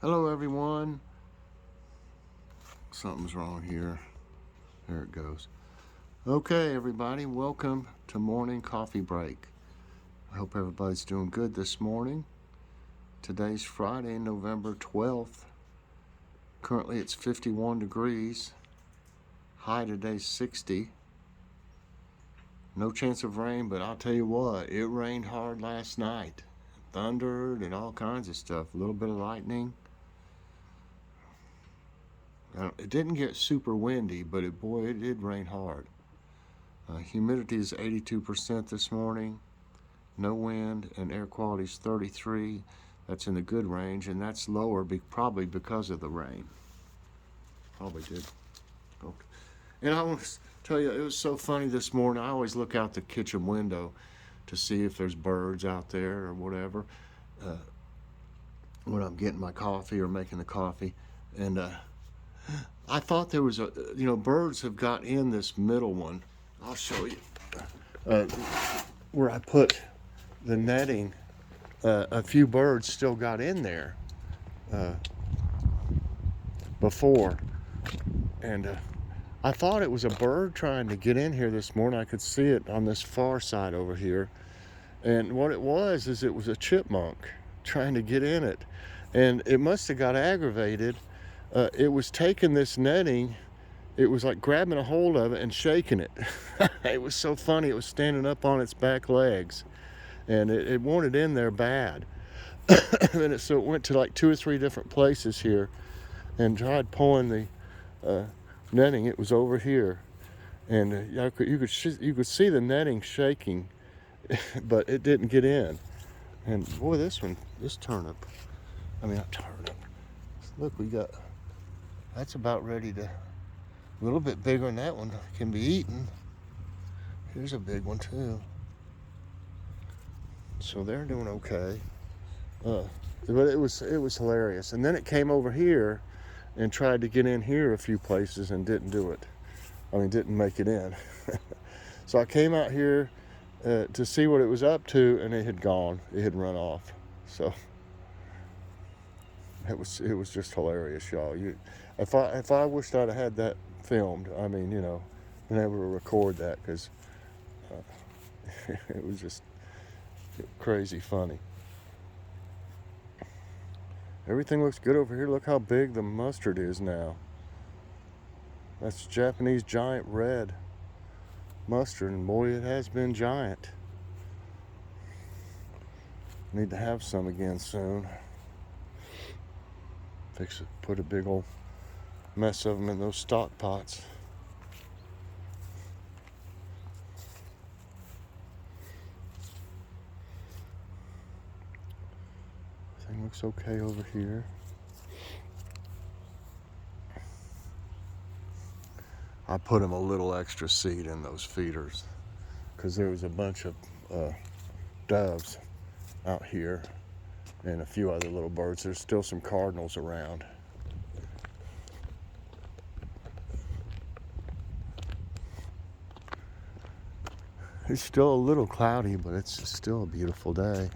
Hello everyone. Something's wrong here. There it goes. Okay everybody, welcome to morning coffee break. I hope everybody's doing good this morning. Today's Friday, November 12th. Currently it's 51 degrees. High today's 60. No chance of rain, but I'll tell you what, it rained hard last night. Thundered and all kinds of stuff. A little bit of lightning. It didn't get super windy, but it did rain hard. Humidity is 82% this morning. No wind, and air quality is 33. That's in the good range, and that's lower probably because of the rain. Probably did. Okay. And I want to tell you, it was so funny this morning. I always look out the kitchen window to see if there's birds out there or whatever when I'm getting my coffee or making the coffee. And I thought there was birds have got in this middle one. I'll show you where I put the netting. A few birds still got in there before, and I thought it was a bird trying to get in here this morning. I could see it on this far side over here, and what it was is it was a chipmunk trying to get in it, and it must have got aggravated. It was taking this netting, it was like grabbing a hold of it and shaking it. It was so funny. It was standing up on its back legs, and it wanted in there bad. And so it went to like 2 or 3 different places here and tried pulling the netting. It was over here, and you could see the netting shaking, but it didn't get in. And boy, this turnip, not turnip. Look, that's about ready to, a little bit bigger than that one, can be eaten. Here's a big one too. So they're doing okay. But it was hilarious. And then it came over here and tried to get in here a few places and didn't do it. Didn't make it in. So I came out here to see what it was up to, and it had gone. It had run off. So it was just hilarious, y'all. If I wished I'd have had that filmed, been able to record that, because it was just crazy funny. Everything looks good over here. Look how big the mustard is now. That's Japanese giant red mustard, and boy, it has been giant. Need to have some again soon. Put a big old mess of them in those stock pots. Everything looks okay over here. I put them a little extra seed in those feeders because there was a bunch of doves out here and a few other little birds. There's still some cardinals around. It's still a little cloudy, but it's still a beautiful day.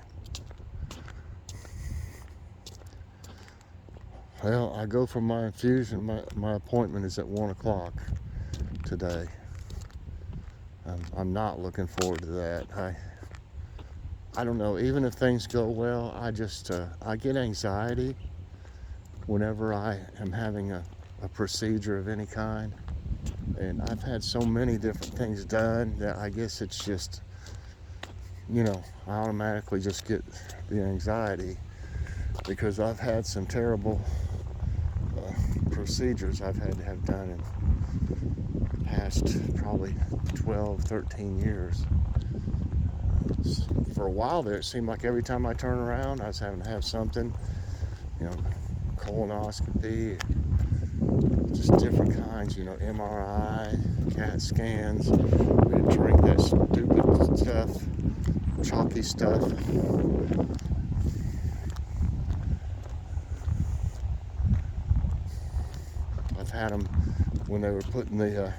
Well, I go for my infusion. My appointment is at 1 o'clock today. I'm not looking forward to that. I don't know, even if things go well, I get anxiety whenever I am having a procedure of any kind. And I've had so many different things done that I guess it's just, I automatically just get the anxiety, because I've had some terrible procedures I've had to have done in the past probably 12, 13 years. For a while there, it seemed like every time I turn around, I was having to have something, colonoscopy, just different kinds, MRI, CAT scans. We'd drink that stupid stuff, chalky stuff. I've had them when they were putting that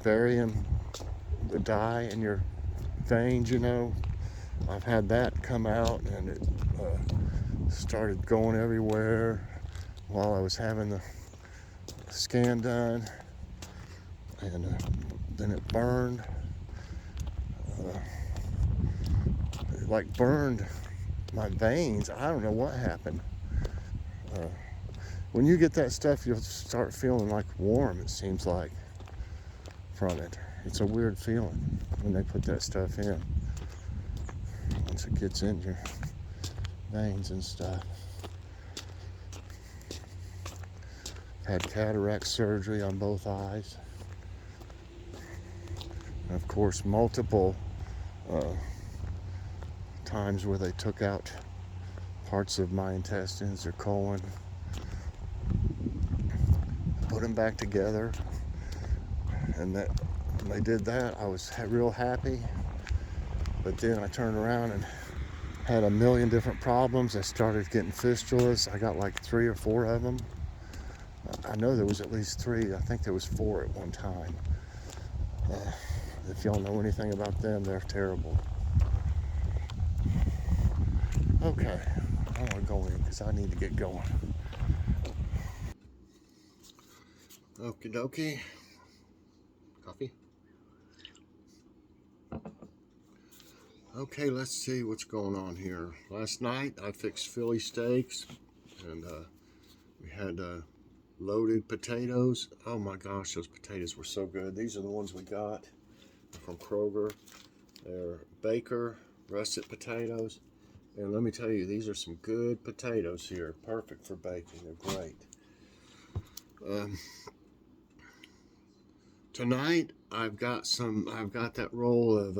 barium, the dye in your veins, I've had that come out, and started going everywhere while I was having the scan done, and then it burned. It like burned my veins. I don't know what happened. When you get that stuff, you'll start feeling like warm, it seems like, from it. It's a weird feeling when they put that stuff in, once it gets in your veins and stuff. Had cataract surgery on both eyes. And of course, multiple times where they took out parts of my intestines or colon, put them back together, and that when they did that, I was real happy. But then I turned around and had a million different problems. I started getting fistulas. I got like 3 or 4 of them. I know there was at least 3. I think there was 4 at one time. If y'all know anything about them, they're terrible. Okay, I want to go in because I need to get going. Okie dokie. Coffee? Okay, let's see what's going on here. Last night I fixed Philly steaks, and we had loaded potatoes. Oh my gosh, those potatoes were so good. These are the ones we got from Kroger. They're Baker russet potatoes. And let me tell you, these are some good potatoes here. Perfect for baking. They're great. Tonight I've got that roll of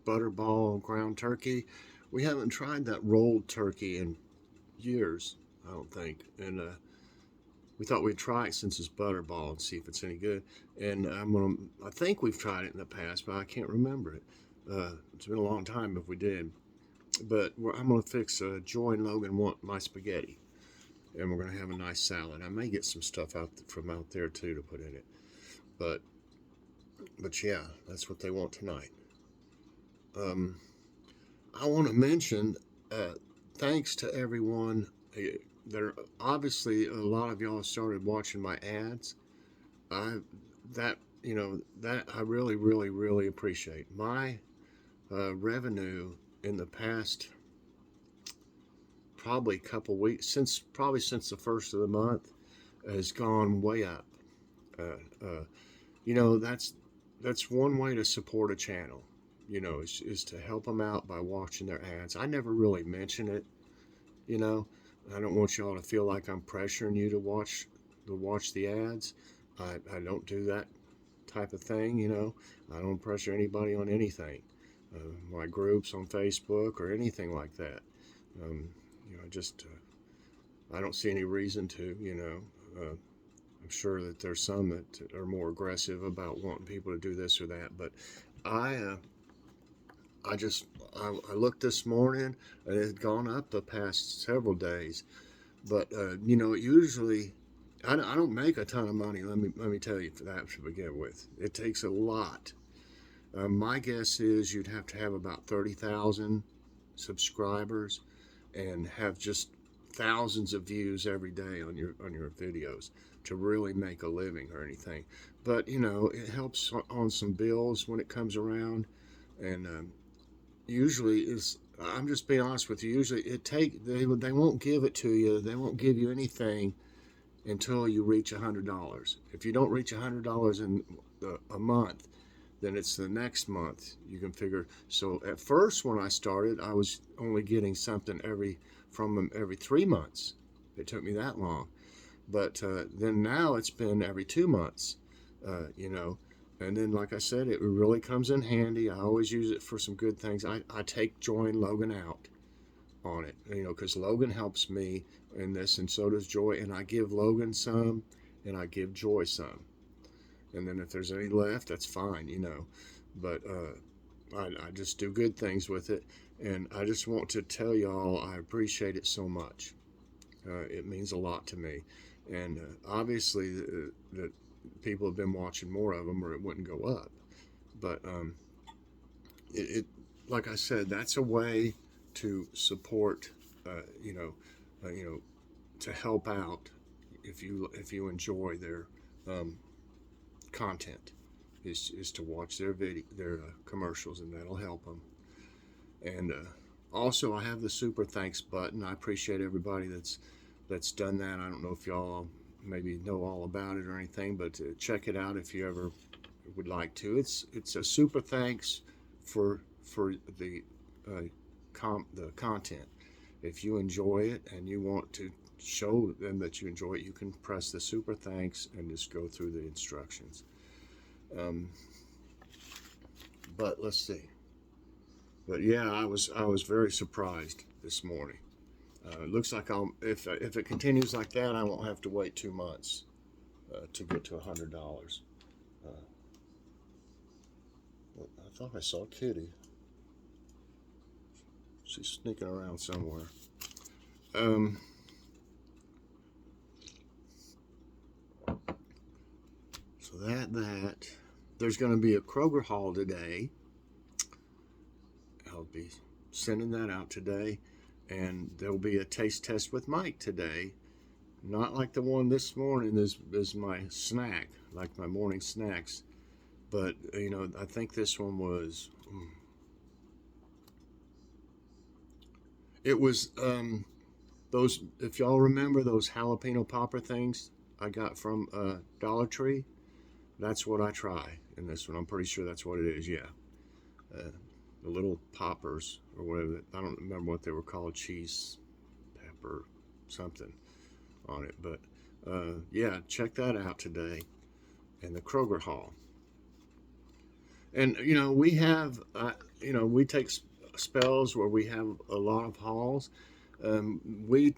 butterball ground turkey. We haven't tried that rolled turkey in years, I don't think. And we thought we'd try it since it's butterball and see if it's any good. And I think we've tried it in the past, but I can't remember it. It's been a long time if we did. But I'm going to fix Joy and Logan want my spaghetti, and we're going to have a nice salad. I may get some stuff from out there too to put in it, but yeah, that's what they want tonight. I want to mention thanks to everyone. There obviously a lot of y'all started watching my ads. That I really appreciate. My revenue in the past probably couple weeks, since the first of the month, has gone way up. That's one way to support a channel, is to help them out by watching their ads. I never really mention it. I don't want y'all to feel like I'm pressuring you to watch the ads. I don't do that type of thing. I don't pressure anybody on anything. My groups on Facebook or anything like that. I don't see any reason to. I'm sure that there's some that are more aggressive about wanting people to do this or that, but I looked this morning and it had gone up the past several days, but usually I don't make a ton of money. Let me tell you that to begin with. It takes a lot. My guess is you'd have to have about 30,000 subscribers and have just thousands of views every day on your videos to really make a living or anything. But it helps on some bills when it comes around, and usually I'm just being honest with you. Usually they won't give it to you. They won't give you anything until you reach $100. If you don't reach $100 in a month, then it's the next month you can figure. So at first when I started, I was only getting something from them every 3 months. It took me that long. But then now it's been every 2 months, and then, like I said, it really comes in handy. I always use it for some good things. I take Joy and Logan out on it, because Logan helps me in this, and so does Joy. And I give Logan some, and I give Joy some. And then if there's any left, that's fine, But I just do good things with it. And I just want to tell y'all I appreciate it so much. It means a lot to me. And obviously that people have been watching more of them or it wouldn't go up. But it like I said, that's a way to support you know, you know, to help out if you enjoy their content, is to watch their commercials, and that'll help them. And also, I have the super thanks button. I appreciate everybody that's done that. I don't know if y'all maybe know all about it or anything, but check it out if you ever would like to. It's a super thanks for uh, the content. If you enjoy it and you want to show them that you enjoy it, you can press the super thanks and just go through the instructions. Um, but let's see. But yeah, I was very surprised this morning. It looks like if it continues like that, I won't have to wait 2 months to get to $100. Uh, I thought I saw Kitty. She's sneaking around somewhere. Um, so that there's going to be a Kroger haul today. I'll be sending that out today, and there'll be a taste test with Mike today. Not like the one this morning is my snack, like my morning snacks, but you know, I think this one was. It was those, if y'all remember those jalapeno popper things I got from Dollar Tree. That's what I try in this one. I'm pretty sure that's what it is. Yeah, the little poppers or whatever. I don't remember what they were called. Cheese, pepper, something on it. But yeah, check that out today in the Kroger haul. And you know, we have you know, we take spells where we have a lot of hauls. Um, we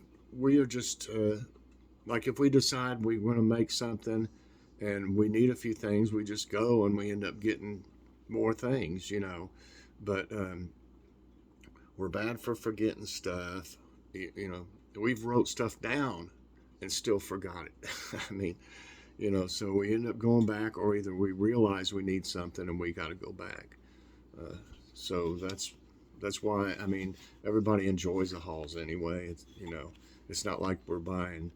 are just like, if we decide we want to make something and we need a few things, we just go and we end up getting more things, you know. But we're bad for forgetting stuff. You know, we've wrote stuff down and still forgot it. I mean, you know, so we end up going back, or either we realize we need something and we got to go back. So that's why, I mean, everybody enjoys the hauls anyway. It's, you know, it's not like we're buying,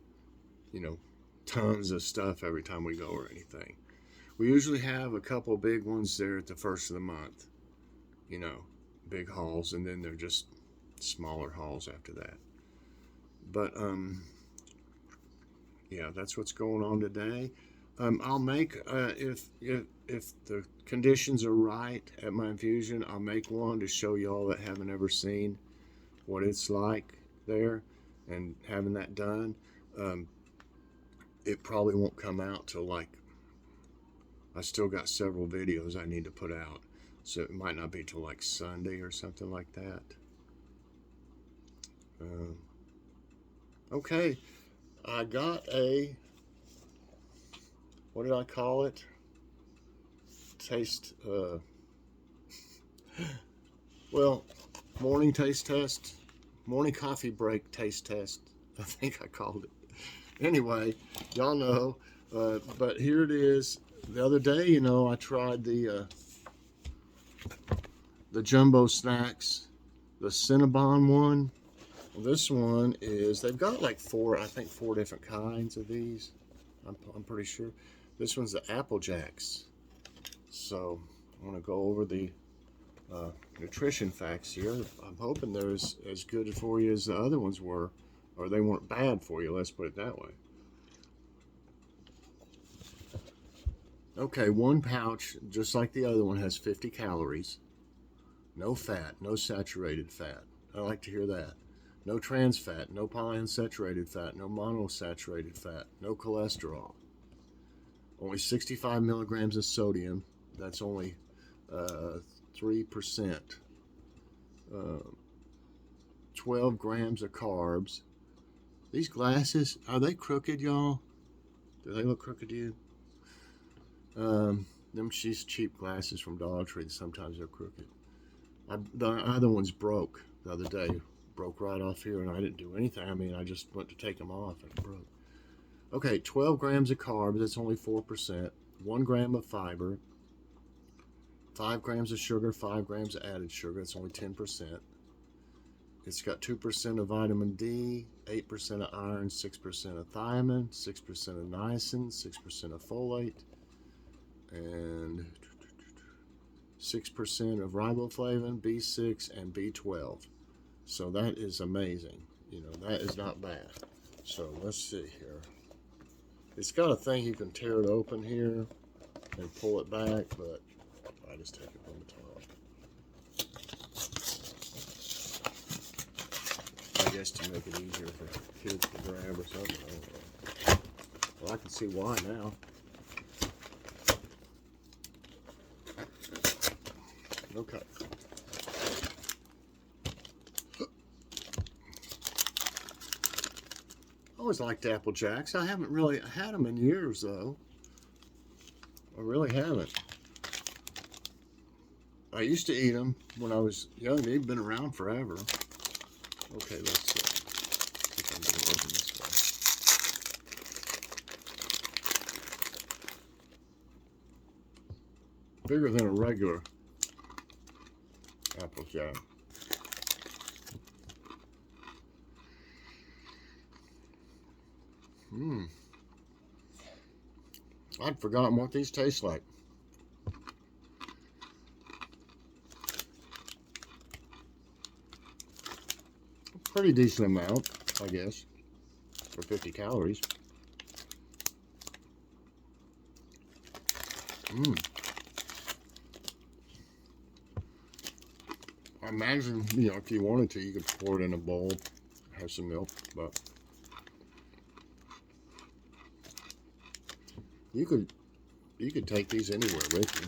you know, tons of stuff every time we go or anything. We usually have a couple big ones there at the first of the month, you know, big hauls, and then they're just smaller hauls after that. But yeah, that's what's going on today. I'll make if the conditions are right at my infusion, I'll make one to show y'all that haven't ever seen what it's like there, and having that done. Um, it probably won't come out till, like, I still got several videos I need to put out, so it might not be till like Sunday or something like that. Okay, I got a, what did I call it? Taste, well, morning taste test, morning coffee break taste test, I think I called it. Anyway, y'all know, but here it is. The other day, you know, I tried the jumbo snacks, the Cinnabon one. Well, this one is, they've got like I think four different kinds of these. I'm pretty sure. This one's the Apple Jacks. So I'm going to go over the nutrition facts here. I'm hoping they're as good for you as the other ones were, or they weren't bad for you, let's put it that way. Okay, one pouch, just like the other one, has 50 calories. No fat, no saturated fat. I like to hear that. No trans fat, no polyunsaturated fat, no monosaturated fat, no cholesterol. Only 65 milligrams of sodium. That's only 3%. 12 grams of carbs. These glasses, are they crooked, y'all? Do they look crooked to you? These cheap glasses from Dollar Tree, sometimes they're crooked. The other one's broke the other day. Broke right off here, and I didn't do anything. I mean, I just went to take them off and it broke. Okay, 12 grams of carbs, that's only 4%. 1 gram of fiber. 5 grams of sugar, 5 grams of added sugar, that's only 10%. It's got 2% of vitamin D, 8% of iron, 6% of thiamine, 6% of niacin, 6% of folate, and 6% of riboflavin, B6, and B12. So that is amazing. You know, that is not bad. So let's see here. It's got a thing you can tear it open here and pull it back, but I just take it from the top. I guess to make it easier for kids to grab or something. I don't know. Well, I can see why now. Okay. I always liked Apple Jacks. I haven't really had them in years, though. I really haven't. I used to eat them when I was young. They've been around forever. Okay, let's see if I can get it open this way. Bigger than a regular Apple Jack. I'd forgotten what these taste like. Pretty decent amount, I guess, for 50 calories. I imagine, you know, if you wanted to, you could pour it in a bowl, have some milk, but you could take these anywhere with you.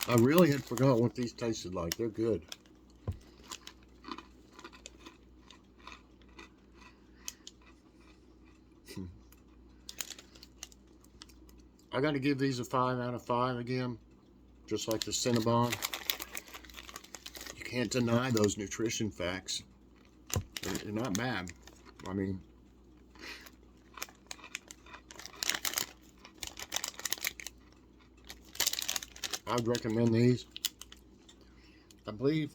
I really had forgot what these tasted like. They're good. I got to give these a 5 out of 5 again, just like the Cinnabon. You can't deny those nutrition facts. They're not bad. I mean, I would recommend these. I believe,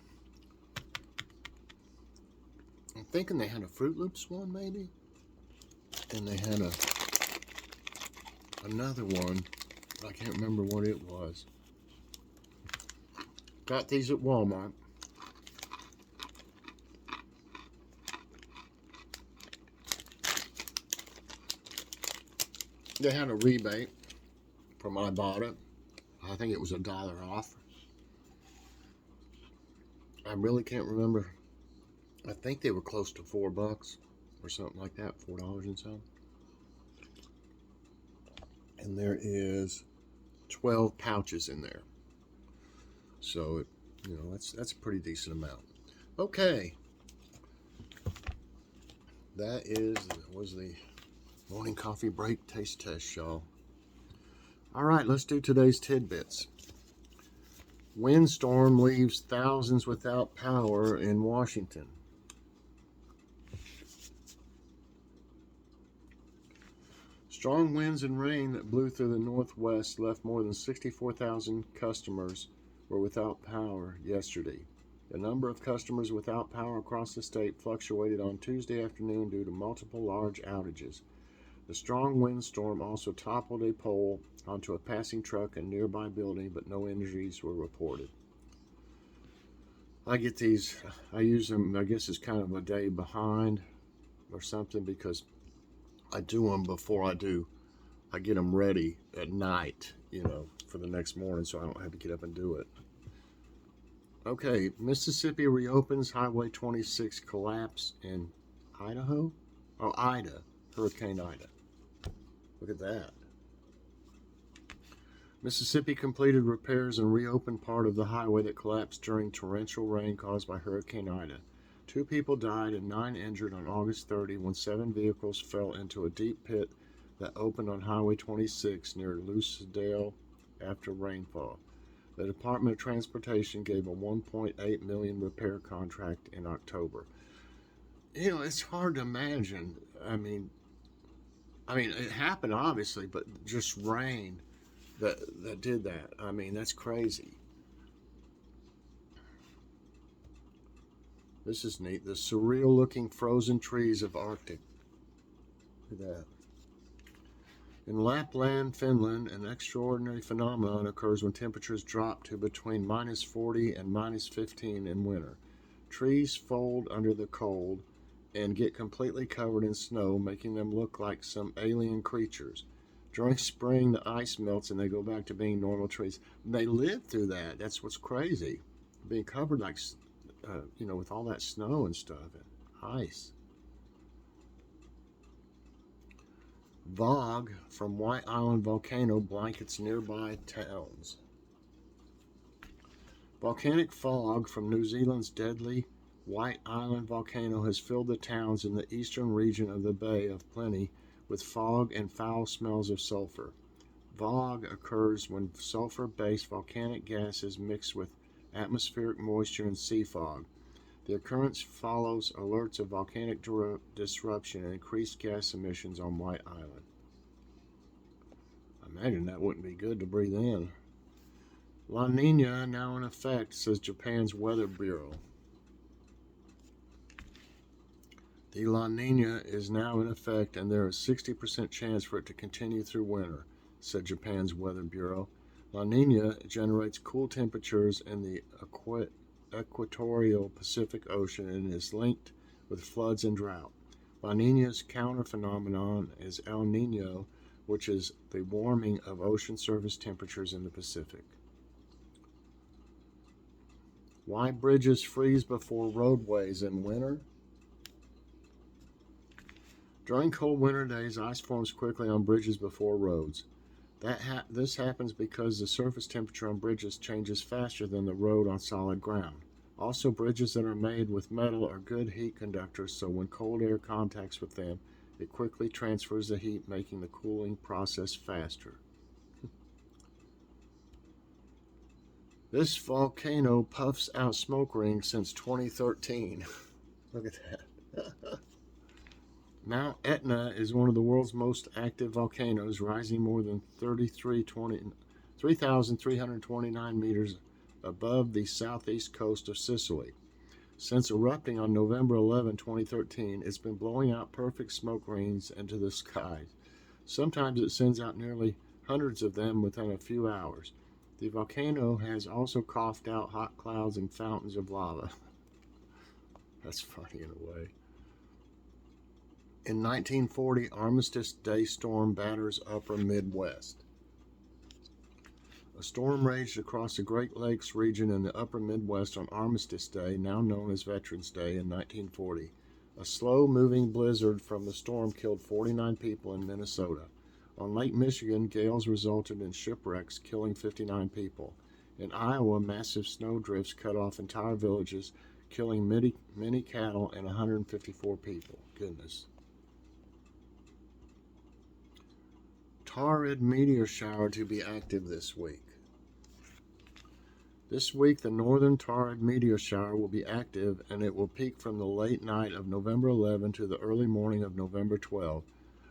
I'm thinking they had a Fruit Loops one maybe, and they had another one. I can't remember what it was. Got these at Walmart. They had a rebate from I bought it. I think it was $1 off. I really can't remember. I think they were close to $4 or something like that, $4 and some. And there is 12 pouches in there. So, you know, that's a pretty decent amount. Okay. That was the morning coffee break taste test, y'all. All right, let's do today's tidbits. Windstorm leaves thousands without power in Washington. Strong winds and rain that blew through the Northwest left more than 64,000 customers were without power yesterday. The number of customers without power across the state fluctuated on Tuesday afternoon due to multiple large outages. The strong windstorm also toppled a pole onto a passing truck in a nearby building, but no injuries were reported. I get these, I use them, I guess it's kind of a day behind or something, because I do them before I get them ready at night, you know, for the next morning, so I don't have to get up and do it. Okay, Mississippi reopens Highway 26 collapse in Idaho? Oh, Ida, Hurricane Ida. Look at that. Mississippi completed repairs and reopened part of the highway that collapsed during torrential rain caused by Hurricane Ida. 2 people died and 9 injured on August 30 when 7 vehicles fell into a deep pit that opened on Highway 26 near Lucedale after rainfall. The Department of Transportation gave a $1.8 million repair contract in October. You know, it's hard to imagine. I mean, it happened obviously, but just rain that did that. I mean, that's crazy. This is neat. The surreal looking frozen trees of Arctic. Look at that. In Lapland, Finland, an extraordinary phenomenon occurs when temperatures drop to between -40 and -15 in winter. Trees fold under the cold and get completely covered in snow, making them look like some alien creatures. During spring, the ice melts and they go back to being normal trees. They live through that. That's what's crazy. Being covered like, with all that snow and stuff and ice. Fog from White Island volcano blankets nearby towns. Volcanic fog from New Zealand's deadly White Island volcano has filled the towns in the eastern region of the Bay of Plenty with fog and foul smells of sulfur. Fog occurs when sulfur-based volcanic gases mix with atmospheric moisture and sea fog. The occurrence follows alerts of volcanic disruption and increased gas emissions on White Island. I imagine that wouldn't be good to breathe in. La Nina now in effect, says Japan's Weather Bureau. The La Nina is now in effect, and there is 60% chance for it to continue through winter, said Japan's Weather Bureau. La Nina generates cool temperatures in the equatorial Pacific Ocean and is linked with floods and drought. La Nina's counter phenomenon is El Nino, which is the warming of ocean surface temperatures in the Pacific. Why bridges freeze before roadways in winter? During cold winter days, ice forms quickly on bridges before roads. This happens because the surface temperature on bridges changes faster than the road on solid ground. Also, bridges that are made with metal are good heat conductors, so when cold air contacts with them, it quickly transfers the heat, making the cooling process faster. This volcano puffs out smoke rings since 2013. Look at that. Mount Etna is one of the world's most active volcanoes, rising more than 3,329 meters above the southeast coast of Sicily. Since erupting on November 11, 2013, it's been blowing out perfect smoke rings into the skies. Sometimes it sends out nearly hundreds of them within a few hours. The volcano has also coughed out hot clouds and fountains of lava. That's funny in a way. In 1940, Armistice Day storm batters upper Midwest. A storm raged across the Great Lakes region in the upper Midwest on Armistice Day, now known as Veterans Day, in 1940. A slow-moving blizzard from the storm killed 49 people in Minnesota. On Lake Michigan, gales resulted in shipwrecks, killing 59 people. In Iowa, massive snowdrifts cut off entire villages, killing many cattle and 154 people. Goodness. Torrid meteor shower to be active this week. This week, the northern Torrid meteor shower will be active, and it will peak from the late night of November 11 to the early morning of November 12.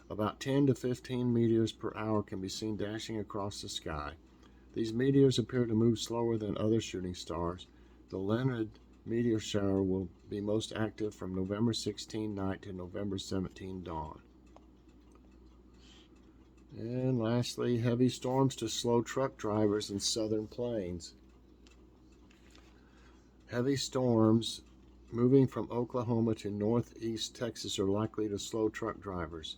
About 10 to 15 meteors per hour can be seen dashing across the sky. These meteors appear to move slower than other shooting stars. The Leonid meteor shower will be most active from November 16 night to November 17 dawn. And lastly, heavy storms to slow truck drivers in southern plains. Heavy storms moving from Oklahoma to northeast Texas are likely to slow truck drivers.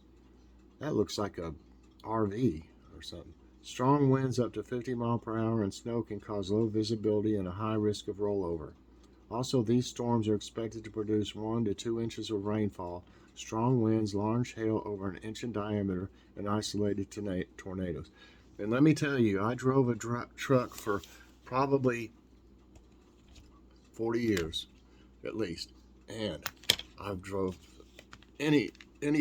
That looks like a RV or something. Strong winds up to 50 miles per hour and snow can cause low visibility and a high risk of rollover. Also, these storms are expected to produce 1 to 2 inches of rainfall, strong winds, large hail over an inch in diameter, and isolated tornadoes. And let me tell you, I drove a truck for probably 40 years, at least. And I've drove any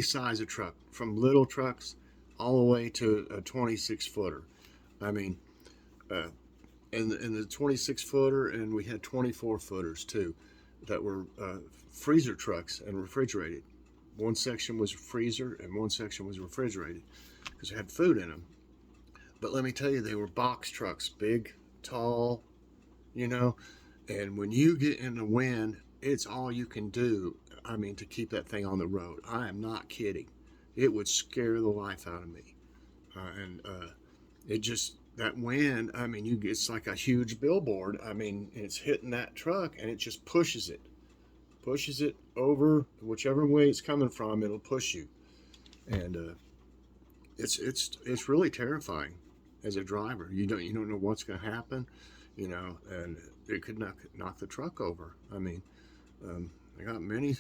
size of truck, from little trucks all the way to a 26-footer. I mean, and the 26-footer, and we had 24-footers too, that were freezer trucks and refrigerated. One section was freezer and one section was refrigerated because it had food in them. But let me tell you, they were box trucks, big, tall, and when you get in the wind, it's all you can do, I mean, to keep that thing on the road. I am not kidding. It would scare the life out of me. And it just, that wind, I mean, it's like a huge billboard. I mean, it's hitting that truck and it just pushes it over whichever way it's coming from. It'll push you. And it's really terrifying as a driver. You don't know what's going to happen, and it could knock the truck over. I mean, I got many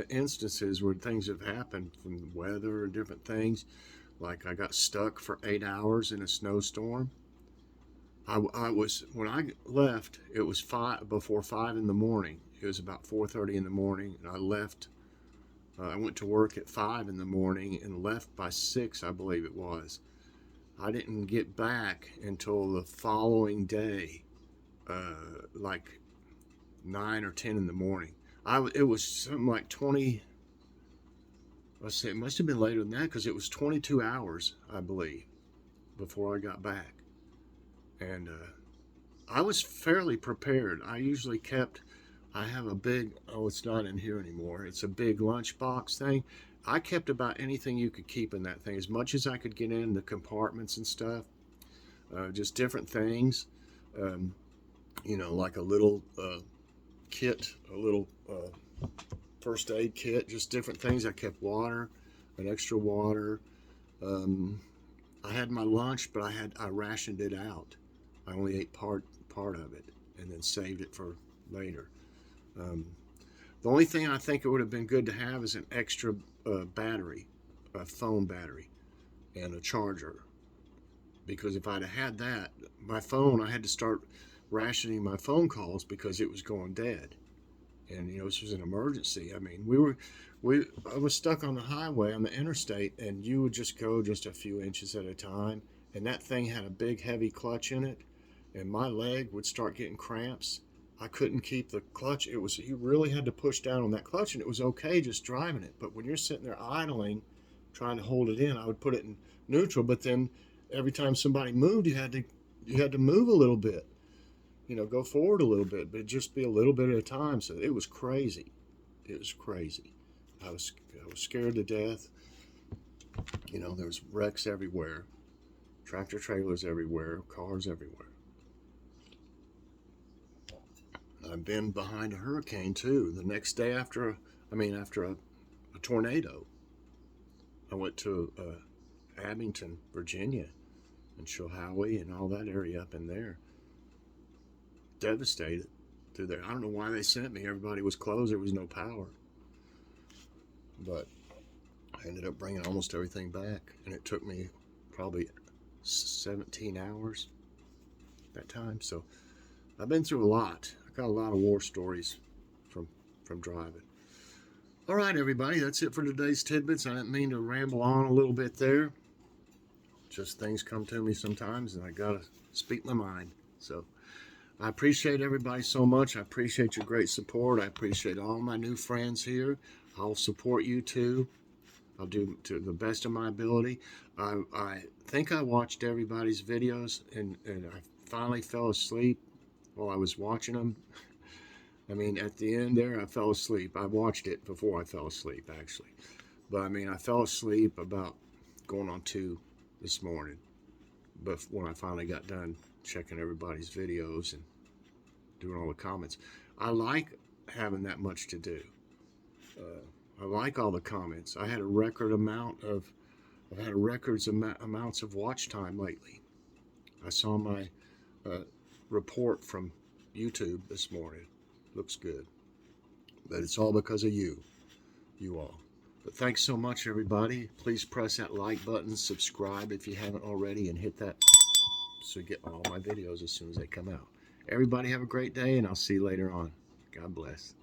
instances where things have happened from the weather and different things. Like I got stuck for 8 hours in a snowstorm. I was, when I left, it was before 5 in the morning. It was about 4:30 in the morning, and I left. I went to work at 5 in the morning and left by 6, I believe it was. I didn't get back until the following day, like 9 or 10 in the morning. It was something like 20. Let's say it must have been later than that, because it was 22 hours, I believe, before I got back. And I was fairly prepared. I have a big, it's not in here anymore. It's a big lunchbox thing. I kept about anything you could keep in that thing, as much as I could get in the compartments and stuff. Just different things, like a little kit, a little first aid kit, just different things. I kept water, an extra water. I had my lunch, but I rationed it out. I only ate part of it and then saved it for later. The only thing I think it would have been good to have is an extra battery, a phone battery, and a charger. Because if I'd have had that, my phone, I had to start rationing my phone calls because it was going dead. And this was an emergency. I mean, I was stuck on the highway, on the interstate, and you would just go just a few inches at a time. And that thing had a big, heavy clutch in it, and my leg would start getting cramps. I couldn't keep the clutch. You really had to push down on that clutch, and it was okay just driving it. But when you're sitting there idling, trying to hold it in, I would put it in neutral. But then every time somebody moved, you had to move a little bit, go forward a little bit, but it'd just be a little bit at a time. So it was crazy. It was crazy. I was scared to death. There was wrecks everywhere, tractor trailers everywhere, cars everywhere. I've been behind a hurricane too. The next day after a tornado, I went to Abington, Virginia, and Chilhowie and all that area up in there. Devastated through there. I don't know why they sent me. Everybody was closed. There was no power. But I ended up bringing almost everything back, and it took me probably 17 hours that time. So I've been through a lot. I got a lot of war stories from driving. All right, everybody, that's it for today's tidbits. I didn't mean to ramble on a little bit there. Just things come to me sometimes, and I gotta speak my mind. So I appreciate everybody so much. I appreciate your great support. I appreciate all my new friends here. I'll support you too. I'll do to the best of my ability. I think I watched everybody's videos, and I finally fell asleep while I was watching them. I mean, at the end there, I fell asleep. I watched it before I fell asleep, actually. But I mean, I fell asleep about going on 2 this morning. But when I finally got done checking everybody's videos and doing all the comments, I like having that much to do. I like all the comments. I had a amounts of watch time lately. I saw my report from YouTube this morning. Looks good. But it's all because of you all. But thanks so much, everybody. Please press that like button, subscribe if you haven't already, and hit that so you get all my videos as soon as they come out. Everybody have a great day, and I'll see you later on. God bless.